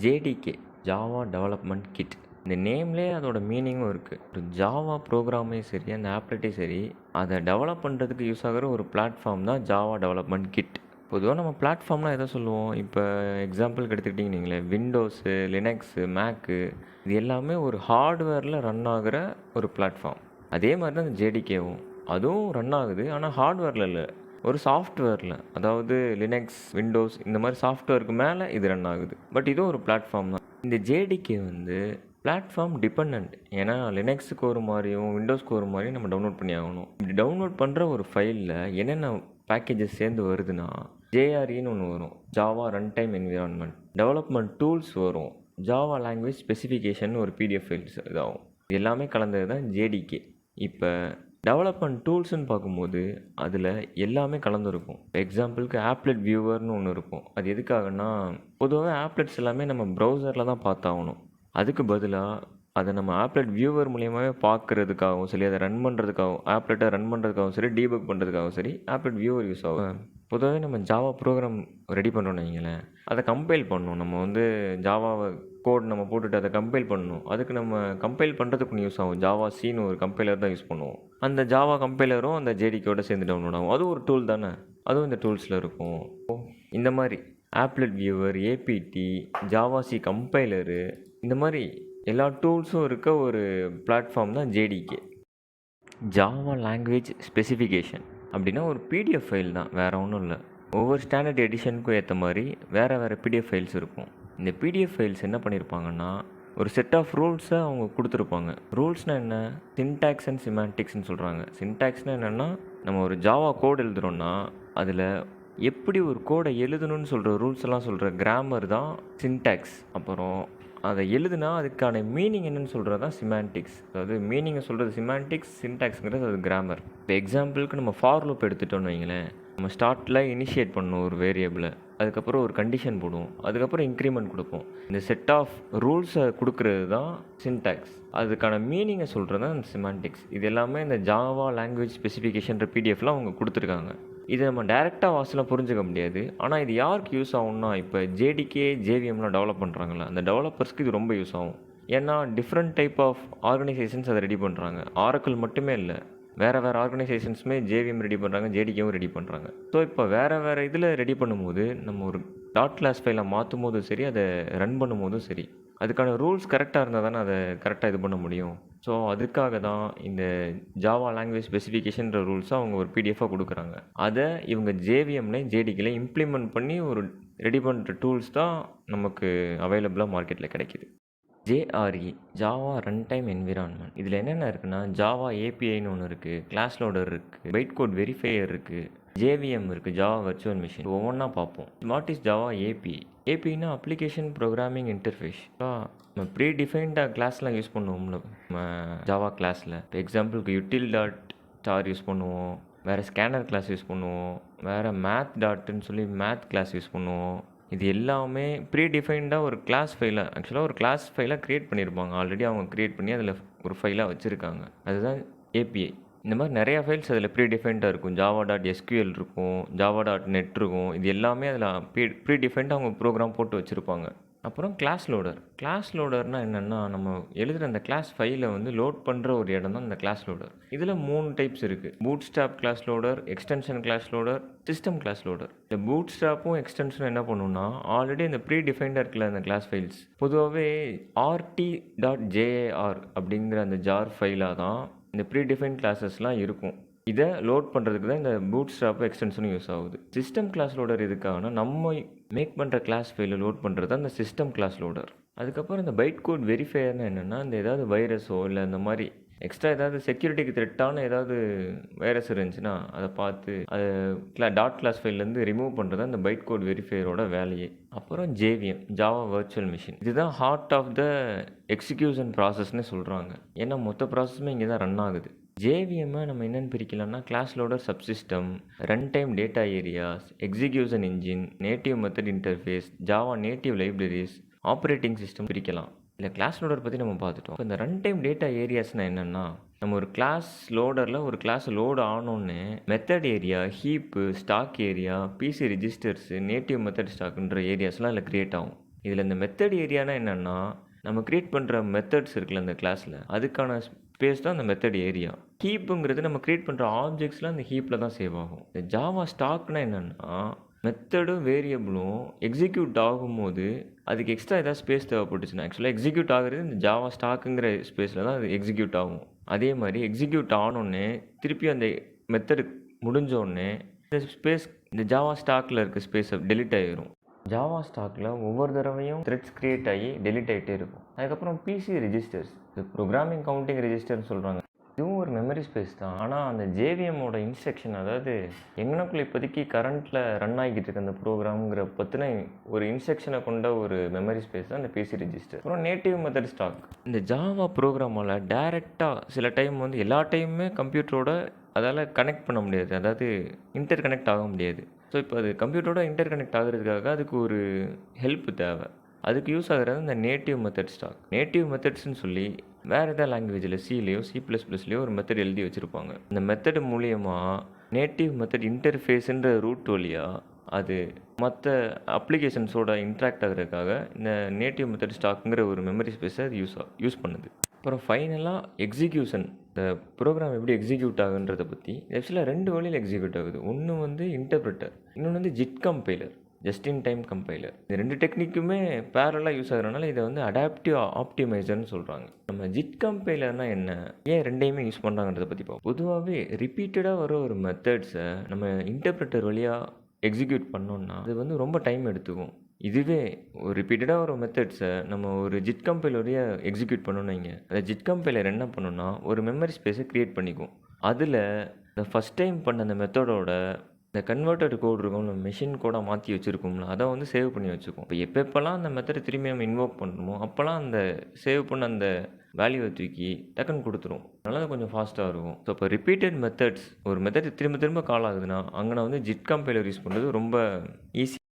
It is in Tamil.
JDK Java development kit. இந்த நேம்லேயே அதோட மீனிங்கும் இருக்குது. ஒரு ஜாவா ப்ரோக்ராமே சரி, அந்த ஆப்லெட்டே சரி, அதை டெவலப் பண்ணுறதுக்கு யூஸ் ஆகிற ஒரு பிளாட்ஃபார்ம் தான் ஜாவா டெவலப்மெண்ட் கிட். பொதுவாக நம்ம பிளாட்ஃபார்ம்னால் எதை சொல்லுவோம்? இப்போ எக்ஸாம்பிளுக்கு எடுத்துக்கிட்டிங்க நீங்களே, விண்டோஸு, லினக்ஸு, மேக்கு, இது எல்லாமே ஒரு ஹார்ட்வேரில் ரன் ஆகிற ஒரு பிளாட்ஃபார்ம். அதே மாதிரி தான் இந்த JDKவும். அதுவும் ரன் ஆகுது, ஆனால் ஹார்ட்வேரில் இல்லை, ஒரு சாஃப்ட்வேரில். அதாவது லினக்ஸ், விண்டோஸ் இந்த மாதிரி சாஃப்ட்வேருக்கு மேலே இது ரன் ஆகுது. பட் இதுவும் ஒரு பிளாட்ஃபார்ம் தான். இந்த JDK பிளாட்ஃபார்ம் டிபெண்ட். ஏன்னா லினக்ஸுக்கு ஒரு மாதிரியும் விண்டோஸ்க்கு ஒரு மாதிரியும் நம்ம டவுன்லோட் பண்ணி ஆகணும். இப்படி டவுன்லோட் பண்ணுற ஒரு ஃபைலில் என்னென்ன பேக்கேஜஸ் சேர்ந்து வருதுன்னா, JREன்னு ஒன்று வரும், Java run time environment. Development tools வரும், ஜாவா லாங்குவேஜ் ஸ்பெசிஃபிகேஷன் ஒரு PDF ஃபைல்ஸ் இதாகும். இது எல்லாமே கலந்தது தான் JDK. இப்போ டெவலப்மெண்ட் டூல்ஸ்னு பார்க்கும்போது அதில் எல்லாமே கலந்துருக்கும். எக்ஸாம்பிளுக்கு ஆப்லெட் வியூவர்னு ஒன்று இருக்கும். அது எதுக்காகனா, பொதுவாக ஆப்லெட்ஸ் எல்லாமே நம்ம ப்ரௌசரில் தான் பார்த்தாகணும். அதுக்கு பதிலாக அதை நம்ம ஆப்லெட் வியூவர் மூலியமாகவே பார்க்குறதுக்காகவும் சரி, அதை ரன் பண்ணுறதுக்காகவும், ஆப்லெட்டை ரன் பண்ணுறதுக்காகவும் சரி, டீபக் பண்ணுறதுக்காகவும் சரி, ஆப்லெட் வியூவர் யூஸ் ஆகும். பொதுவாகவே நம்ம ஜாவா ப்ரோக்ராம் ரெடி பண்ணுறோன்னு வைங்களேன், அதை கம்பைல் பண்ணணும். நம்ம ஜாவாவை கோட் நம்ம போட்டுட்டு அதை கம்பைல் பண்ணணும். அதுக்கு நம்ம கம்பைல் பண்ணுறதுக்கு ஒன்று யூஸ் ஆகும், ஜாவா சீன்னு ஒரு கம்பைலர் தான் யூஸ் பண்ணுவோம். அந்த ஜாவா கம்பைலரும் அந்த JDKயோட சேர்ந்து டவுன்லோட் ஆகும். அதுவும் ஒரு டூல் தானே, அதுவும் இந்த டூல்ஸில் இருக்கும். இந்த மாதிரி applet viewer, APT, Java C compiler, இந்த மாதிரி எல்லா டூல்ஸும் இருக்க ஒரு பிளாட்ஃபார்ம் தான் JDK. ஜாவா லாங்குவேஜ் ஸ்பெசிஃபிகேஷன் அப்படின்னா ஒரு PDF ஃபைல் தான், வேறு ஒன்றும் இல்லை. ஒவ்வொரு ஸ்டாண்டர்ட் எடிஷனுக்கும் ஏற்ற மாதிரி வேறு PDF ஃபைல்ஸ் இருக்கும். இந்த PDF ஃபைல்ஸ் என்ன பண்ணியிருப்பாங்கன்னா, ஒரு செட் ஆஃப் ரூல்ஸை அவங்க கொடுத்துருப்பாங்க. ரூல்ஸ்னால் என்ன? சின்டாக்ஸ் அண்ட் சிமான்டிக்ஸ்னு சொல்கிறாங்க. சின்டாக்ஸ்னால் என்னென்னா, நம்ம ஒரு ஜாவா கோட் எழுதுகிறோன்னா அதில் எப்படி ஒரு கோடை எழுதணும்னு சொல்கிற ரூல்ஸ் எல்லாம் சொல்கிற கிராமர் தான் சின்டாக்ஸ். அப்புறம் அதை எழுதுனா அதுக்கான மீனிங் என்னன்னு சொல்கிறது தான் சிமான்டிக்ஸ். அதாவது மீனிங்கை சொல்கிறது சிமான்டிக்ஸ், சின்டாக்ஸுங்கிறது அது கிராமர். இப்போ எக்ஸாம்பிளுக்கு நம்ம ஃபார் லூப் எடுத்துட்டோன்னு வைங்களேன், நம்ம ஸ்டார்ட்டில் இனிஷியேட் பண்ணணும் ஒரு வேரியபிளை, அதுக்கப்புறம் ஒரு கண்டிஷன் போடுவோம், அதுக்கப்புறம் இன்க்ரிமெண்ட் கொடுப்போம். இந்த செட் ஆஃப் ரூல்ஸை கொடுக்குறது தான் சின்டாக்ஸ். அதுக்கான மீனிங்கை சொல்கிறது தான் சிமான்டிக்ஸ். இது எல்லாமே இந்த ஜாவா லாங்குவேஜ் ஸ்பெசிஃபிகேஷன்ற PDFலாம் அவங்க கொடுத்துருக்காங்க. இதை நம்ம டேரெக்டாக வாசலாக புரிஞ்சுக்க முடியாது. ஆனால் இது யாருக்கு யூஸ் ஆகும்னா, இப்போ JDK JVMலாம் டெவலப் பண்ணுறாங்களா, அந்த டெவலப்பர்ஸ்க்கு இது ரொம்ப யூஸ் ஆகும். ஏன்னா டிஃப்ரெண்ட் டைப் ஆஃப் ஆர்கனைசேஷன்ஸ் அதை ரெடி பண்ணுறாங்க. ஆரக்கிள் மட்டுமே இல்லை, வேறு ஆர்கனைசேஷன்ஸுமே JVM ரெடி பண்ணுறாங்க, JDKவும் ரெடி பண்ணுறாங்க. ஸோ இப்போ வேறு இதில் ரெடி பண்ணும்போது நம்ம ஒரு டாட் கிளாஸ் ஃபைலை மாற்றும் போதும் சரி, அதை ரன் பண்ணும்போதும் சரி, அதுக்கான ரூல்ஸ் கரெக்டாக இருந்தால் தானே அதை கரெக்டாக இது பண்ண முடியும். ஸோ அதுக்காக தான் இந்த ஜாவா லாங்குவேஜ் ஸ்பெசிஃபிகேஷன்ற ரூல்ஸை அவங்க ஒரு PDFாக கொடுக்குறாங்க. அதை இவங்க JVMலையும் JDKலையும் இம்ப்ளிமெண்ட் பண்ணி ஒரு ரெடி பண்ணுற டூல்ஸ் தான் நமக்கு அவைலபிளாக மார்க்கெட்டில் கிடைக்கிது. JRE Java run time environment. இதில் என்னென்ன இருக்குன்னா, ஜாவா APIன்னு ஒன்று இருக்குது, கிளாஸ் லோடர் இருக்குது, பைட் கோட் வெரிஃபையர் இருக்குது, JVM இருக்குது, ஜாவா வர்ச்சுவல் மிஷின். ஒவ்வொன்றா பார்ப்போம். What is Java API? APIனா அப்ளிகேஷன் ப்ரோக்ராமிங் இன்டர்ஃபேஸ். நம்ம ப்ரீ டிஃபைன்டாக கிளாஸ்லாம் யூஸ் பண்ணுவோம்ல நம்ம ஜாவா கிளாஸில். இப்போ எக்ஸாம்பிளுக்கு util.star யூஸ் பண்ணுவோம், வேறு ஸ்கேனர் கிளாஸ் யூஸ் பண்ணுவோம், வேறு math.ன்னு சொல்லி மேத் கிளாஸ் யூஸ் பண்ணுவோம். இது எல்லாமே ப்ரீ டிஃபைன்டாக ஒரு கிளாஸ் ஃபைலாக, ஆக்சுவலாக ஒரு கிளாஸ் ஃபைலாக க்ரியேட் பண்ணியிருப்பாங்க. ஆல்ரெடி அவங்க க்ரியேட் பண்ணி அதில் ஒரு ஃபைலாக வச்சுருக்காங்க. அதுதான் API. இந்த மாதிரி நிறையா ஃபைல்ஸ் அதில் ப்ரீ டிஃபைன்டாக இருக்கும். java.sql இருக்கும், java.net இருக்கும். இது எல்லாமே அதில் ப்ரீ டிஃபைன்டாக அவங்க ப்ரோக்ராம் போட்டு வச்சுருப்பாங்க. அப்புறம் கிளாஸ் லோடர்னால் என்னென்னா, நம்ம எழுதுகிற அந்த கிளாஸ் ஃபைலை லோட் பண்ணுற ஒரு இடம் தான் இந்த கிளாஸ் லோடர். இதில் 3 டைப்ஸ் இருக்குது. Bootstrap class loader, extension class loader, system class loader. இந்த பூட்ஸ்ட்ராப்பும் எக்ஸ்டென்ஷனும் என்ன பண்ணுன்னா, ஆல்ரெடி இந்த ப்ரீ டிஃபைன்டாக இருக்குல்ல இந்த கிளாஸ் ஃபைல்ஸ், பொதுவாகவே rt.jar அப்படிங்கிற அந்த ஜார் ஃபைலாக தான் இந்த ப்ரீ டிஃபைன் கிளாஸஸ்லாம் இருக்கும். இதை லோட் பண்ணுறதுக்கு தான் இந்த பூட்ஸ்ட்ராப் எக்ஸ்டென்ஷனும் யூஸ் ஆகுது. சிஸ்டம் கிளாஸ் லோடர் எதுக்காகனா, நம்ம மேக் பண்ணுற கிளாஸ் ஃபைலை லோட் பண்ணுறது தான் இந்த சிஸ்டம் கிளாஸ் லோடர். அதுக்கப்புறம் இந்த பைட் கோட் வெரிஃபையர்னு என்னென்னா, இந்த ஏதாவது வைரஸோ இல்லை இந்த மாதிரி எக்ஸ்ட்ரா ஏதாவது செக்யூரிட்டிக்கு த்ரெட்டான ஏதாவது வைரஸ் இருந்துச்சுன்னா அதை பார்த்து அதை டாட் கிளாஸ் ஃபைல்லேருந்து ரிமூவ் பண்ணுறது தான் இந்த பைட் கோட் வெரிஃபையரோட வேலையே. அப்புறம் JVM ஜாவா வர்ச்சுவல் மிஷின். இதுதான் ஹார்ட் ஆஃப் த எக்ஸிக்யூஷன் ப்ராசஸ்ன்னு சொல்கிறாங்க. ஏன்னா மொத்த ப்ராசஸுமே இங்கே தான் ரன் ஆகுது. JVMஐ நம்ம என்னென்னு பிரிக்கலாம்னா, class loader subsystem, run time data areas, execution engine, native method interface, Java native libraries, operating system பிரிக்கலாம். இல்லை கிளாஸ் லோடர் பற்றி நம்ம பார்த்துட்டோம். இப்போ இந்த ரன் டைம் டேட்டா ஏரியாஸ்னால் என்னென்னா, நம்ம ஒரு கிளாஸ் லோடரில் ஒரு கிளாஸ் லோடு ஆனோன்னு method area, heap, stack area, PC registers, native method ஸ்டாக்குன்ற ஏரியாஸ்லாம் அதில் க்ரியேட் ஆகும். இதில் இந்த மெத்தட் ஏரியானா என்னென்னா, நம்ம கிரியேட் பண்ணுற மெத்தட்ஸ் இருக்குல்ல அந்த கிளாஸில், அதுக்கான ஸ்பேஸ் தான் அந்த மெத்தட் ஏரியா. ஹீப்புங்கிறது நம்ம கிரியேட் பண்ணுற ஆப்ஜெக்ட்ஸ்லாம் அந்த ஹீப்பில் தான் சேவ் ஆகும். இந்த ஜாவா ஸ்டாக்னா என்னென்னா, மெத்தடும் வேரியபிளும் எக்ஸிக்யூட் ஆகும்போது அதுக்கு எக்ஸ்ட்ரா ஏதாவது ஸ்பேஸ் தேவைப்பட்டுச்சுன்னா, ஆக்சுவலாக எக்ஸிக்யூட் ஆகுறது இந்த ஜாவா ஸ்டாக்குங்கிற ஸ்பேஸில் தான் அது எக்ஸிக்யூட் ஆகும். அதே மாதிரி எக்ஸிக்யூட் ஆனோடனே திருப்பி அந்த மெத்தடு முடிஞ்சோடனே இந்த ஸ்பேஸ் இந்த ஜாவா ஸ்டாக்கில் இருக்க ஸ்பேஸை டெலிட் ஆகிரும். ஜாவா ஸ்டாக்கில் ஒவ்வொரு தடவையும் த்ரெட்ஸ் க்ரியேட் ஆகி டெலிட் ஆகிட்டே இருக்கும். அதுக்கப்புறம் பிசி ரெஜிஸ்டர்ஸ், இது ப்ரோக்ராமிங் கவுண்டிங் ரெஜிஸ்டர்னு சொல்கிறாங்க. இதுவும் ஒரு மெமரி ஸ்பேஸ் தான். ஆனால் அந்த ஜேவிஎம்மோட இன்ஸ்ட்ரக்ஷன், அதாவது எங்கனக்குள்ள இப்போதைக்கு கரண்ட்டில் ரன் ஆகிக்கிட்டு இருக்க அந்த ப்ரோக்ராம்ங்கிற பற்றின ஒரு இன்ஸ்ட்ரக்ஷனை கொண்ட ஒரு மெமரி ஸ்பேஸ் தான் இந்த பிசி ரெஜிஸ்டர். அப்புறம் நேட்டிவ் மெத்தட் ஸ்டாக். இந்த ஜாவா ப்ரோக்ராமால் டைரெக்டாக சில டைம் வந்து எல்லா டைமுமே கம்ப்யூட்டரோட அதால் கனெக்ட் பண்ண முடியாது, அதாவது இன்டர் கனெக்ட் ஆக முடியாது. ஸோ இப்போ அது கம்ப்யூட்டரோட இன்டர் கனெக்ட் ஆகிறதுக்காக அதுக்கு ஒரு ஹெல்ப் தேவை. அதுக்கு யூஸ் ஆகிறது இந்த நேட்டிவ் மெத்தட் ஸ்டாக். நேட்டிவ் மெத்தட்ஸ்னு சொல்லி வேறு எதாவது லாங்குவேஜில் சிலேயோ C++லேயோ ஒரு மெத்தட் எழுதி வச்சுருப்பாங்க. இந்த மெத்தட் மூலியமாக நேட்டிவ் மெத்தட் இன்டர்ஃபேஸுன்ற ரூட் வழியாக அது மற்ற அப்ளிகேஷன்ஸோட இன்ட்ராக்ட் ஆகிறதுக்காக இந்த நேட்டிவ் மெத்தட் ஸ்டாக்குங்கிற ஒரு மெமரி ஸ்பேஸை அது யூஸ் பண்ணுது. அப்புறம் ஃபைனலாக எக்ஸிக்யூஷன், இந்த ப்ரோக்ராம் எப்படி எக்ஸிக்யூட் ஆகுன்றதை பற்றி. ஆக்சுவலாக 2 வழியில் எக்ஸிக்யூட் ஆகுது. ஒன்று வந்து இன்டர்ப்ரெட்டர், இன்னொன்று வந்து GID compiler, just in time compiler. இந்த 2 டெக்னிக்குமே பேரலாக யூஸ் ஆகுறதுனால இதை வந்து அடாப்டிவ் ஆப்டிமைசர்னு சொல்கிறாங்க. நம்ம ஜிட் கம்பைலர்னால் என்ன, ஏன் 2டையுமே யூஸ் பண்ணுறாங்கன்றதை பற்றி பார்ப்போம். பொதுவாகவே ரிப்பீட்டடாக வர ஒரு மெத்தட்ஸை நம்ம இன்டர்ப்ரெட்டர் வழியாக எக்ஸிக்யூட் பண்ணோன்னா அது வந்து ரொம்ப டைம் எடுத்துக்கும். இதுவே ஒரு ரிப்பீட்டடாக ஒரு மெத்தட்ஸை நம்ம ஒரு ஜிட் கம்பைலர் வழியாக எக்ஸிக்யூட் பண்ணணும்னு வைங்க, அந்த ஜிட் கம்பைலர் என்ன பண்ணுன்னா ஒரு மெமரி ஸ்பேஸை க்ரியேட் பண்ணிக்கும். அதில் இந்த ஃபஸ்ட் டைம் பண்ண அந்த மெத்தடோட இந்த கன்வெர்ட்டட் கோட் இருக்கும், நம்ம மெஷின் கோடாக மாற்றி வச்சுருக்கோம்ல, அதை வந்து சேவ் பண்ணி வச்சுக்கும். இப்போ எப்பப்போலாம் அந்த மெத்தடை திரும்பி நம்ம இன்வோக் பண்ணணுமோ அப்போல்லாம் அந்த சேவ் பண்ண அந்த வேல்யூவை தூக்கி டக்குன்னு கொடுத்துரும். அதனால அது கொஞ்சம் ஃபாஸ்ட்டாக இருக்கும். ஸோ இப்போ ரிப்பீட்டட் மெத்தட்ஸ், ஒரு மெத்தட் திரும்ப திரும்ப கால் ஆகுதுன்னா அங்கே நான் வந்து ஜிட் கம்பைலர் யூஸ் பண்ணுறது ரொம்ப ஈஸி.